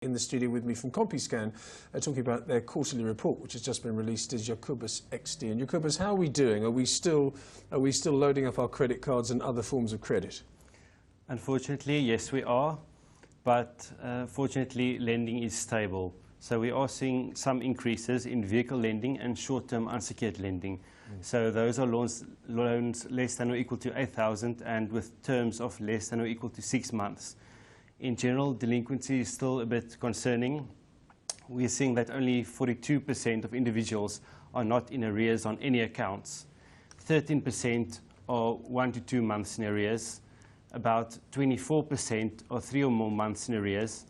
In the studio with me from Compuscan, talking about their quarterly report, which has just been released, is Jacobus Eksteen. Jacobus, how are we doing? Are we still loading up our credit cards and other forms of credit? Unfortunately, yes, we are. But fortunately, lending is stable. So we are seeing some increases in vehicle lending and short-term unsecured lending. So those are loans less than or equal to 8,000 and with terms of less than or equal to 6 months. In general, delinquency is still a bit concerning. We're seeing that only 42% of individuals are not in arrears on any accounts. 13% are 1 to 2 months in arrears. About 24% are 3 or more months in arrears.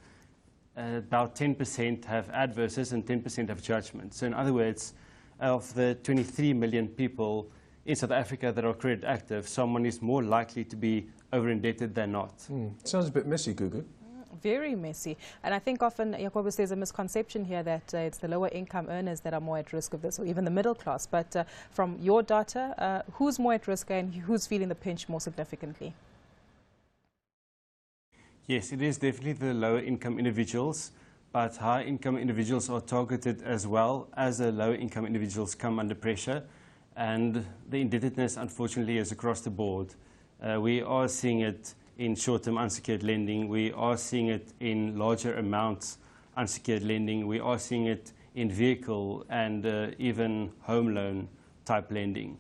About 10% have adverses and 10% have judgment. So in other words, of the 23 million people in South Africa that are credit active, someone is more likely to be over-indebted than not. Sounds a bit messy, Gugu. Very messy. And I think often, Jacobus, there's a misconception here that it's the lower income earners that are more at risk of this, or even the middle class. But from your data, who's more at risk and who's feeling the pinch more significantly? Yes, it is definitely the lower income individuals, but high income individuals are targeted as well as the lower income individuals come under pressure. And the indebtedness, unfortunately, is across the board. We are seeing it in short-term unsecured lending. We are seeing it in larger amounts unsecured lending. We are seeing it in vehicle and even home loan type lending.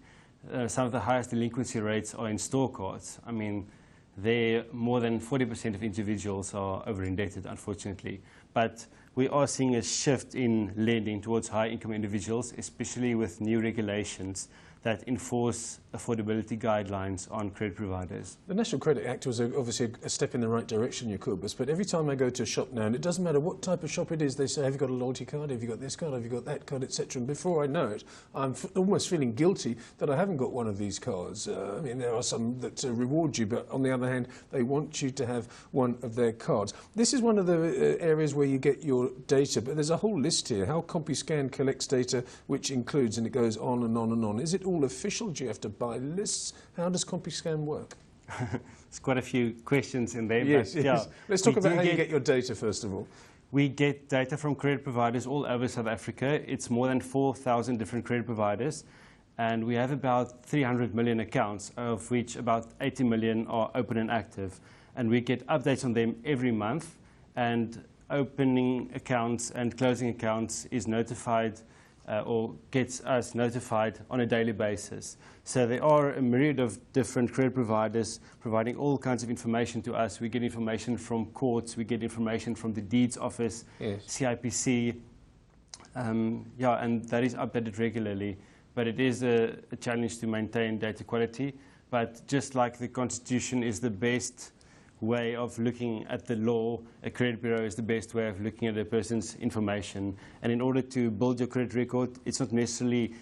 Some of the highest delinquency rates are in store cards. I mean, there more than 40% of individuals are over-indebted, unfortunately. But we are seeing a shift in lending towards high-income individuals, especially with new regulations that enforce affordability guidelines on credit providers. The National Credit Act was obviously a step in the right direction, Jacobus, but every time I go to a shop now, and it doesn't matter what type of shop it is, they say, have you got a loyalty card, have you got this card, have you got that card, etc. And before I know it, I'm almost feeling guilty that I haven't got one of these cards. I mean, there are some that reward you, but on the other hand, they want you to have one of their cards. This is one of the areas where you get your data, but there's a whole list here. How Compuscan collects data, which includes, and it goes on and on and on. Is it all official? Do you have to buy lists? How does Compuscan work? There's quite a few questions in there. Yes, but yes. Yeah, let's talk about how you get your data, first of all. We get data from credit providers all over South Africa. It's more than 4,000 different credit providers. And we have about 300 million accounts, of which about 80 million are open and active. And we get updates on them every month. And opening accounts and closing accounts is notified or gets us notified on a daily basis. So there are a myriad of different credit providers providing all kinds of information to us. We get information from courts, we get information from the deeds office, yes. CIPC, yeah, and that is updated regularly. But it is a challenge to maintain data quality. But just like the Constitution is the best way of looking at the law, a credit bureau is the best way of looking at a person's information. And in order to build your credit record, it's not necessarily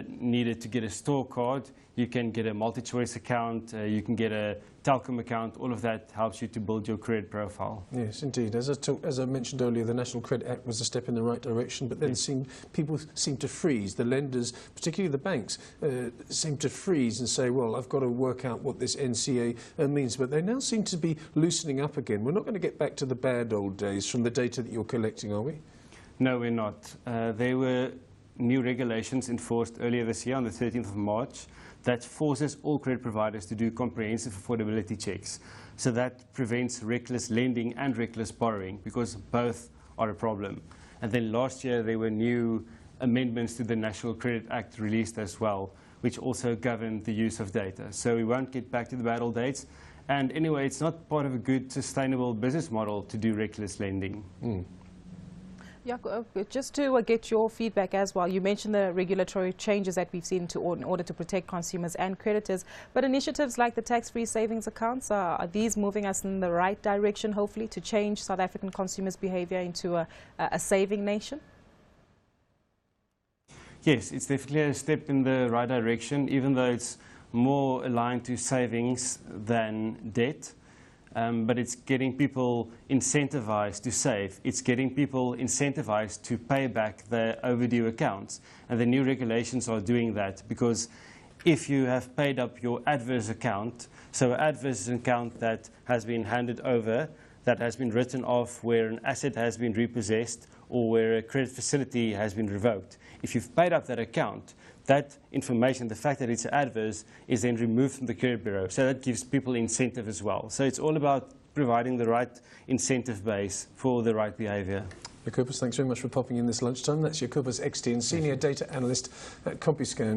needed to get a store card. You can get a multi-choice account, you can get a Telkom account. All of that helps you to build your credit profile. Yes, indeed. As I mentioned earlier, the National Credit Act was a step in the right direction, but then people seem to freeze. The lenders, particularly the banks, seem to freeze and say, well, I've got to work out what this NCA means. But they now seem to be loosening up again. We're not going to get back to the bad old days from the data that you're collecting, are we? No, we're not. There were new regulations enforced earlier this year on the 13th of March that forces all credit providers to do comprehensive affordability checks. So that prevents reckless lending and reckless borrowing, because both are a problem. And then last year there were new amendments to the National Credit Act released as well, which also govern the use of data. So we won't get back to the bad old days. And anyway, it's not part of a good sustainable business model to do reckless lending. Yeah, just to get your feedback as well, you mentioned the regulatory changes that we've seen in order to protect consumers and creditors, but initiatives like the tax-free savings accounts, are these moving us in the right direction, hopefully, to change South African consumers' behavior into a saving nation? Yes, it's definitely a step in the right direction, even though it's more aligned to savings than debt. But it's getting people incentivized to save. It's getting people incentivized to pay back their overdue accounts. And the new regulations are doing that, because if you have paid up your adverse account, so an adverse account that has been handed over, that has been written off, where an asset has been repossessed, or where a credit facility has been revoked. If you've paid up that account, that information, the fact that it's adverse, is then removed from the credit bureau. So that gives people incentive as well. So it's all about providing the right incentive base for the right behaviour. Jacobus, thanks very much for popping in this lunchtime. That's Jacobus Eksteen, Senior Data Analyst at Compuscan.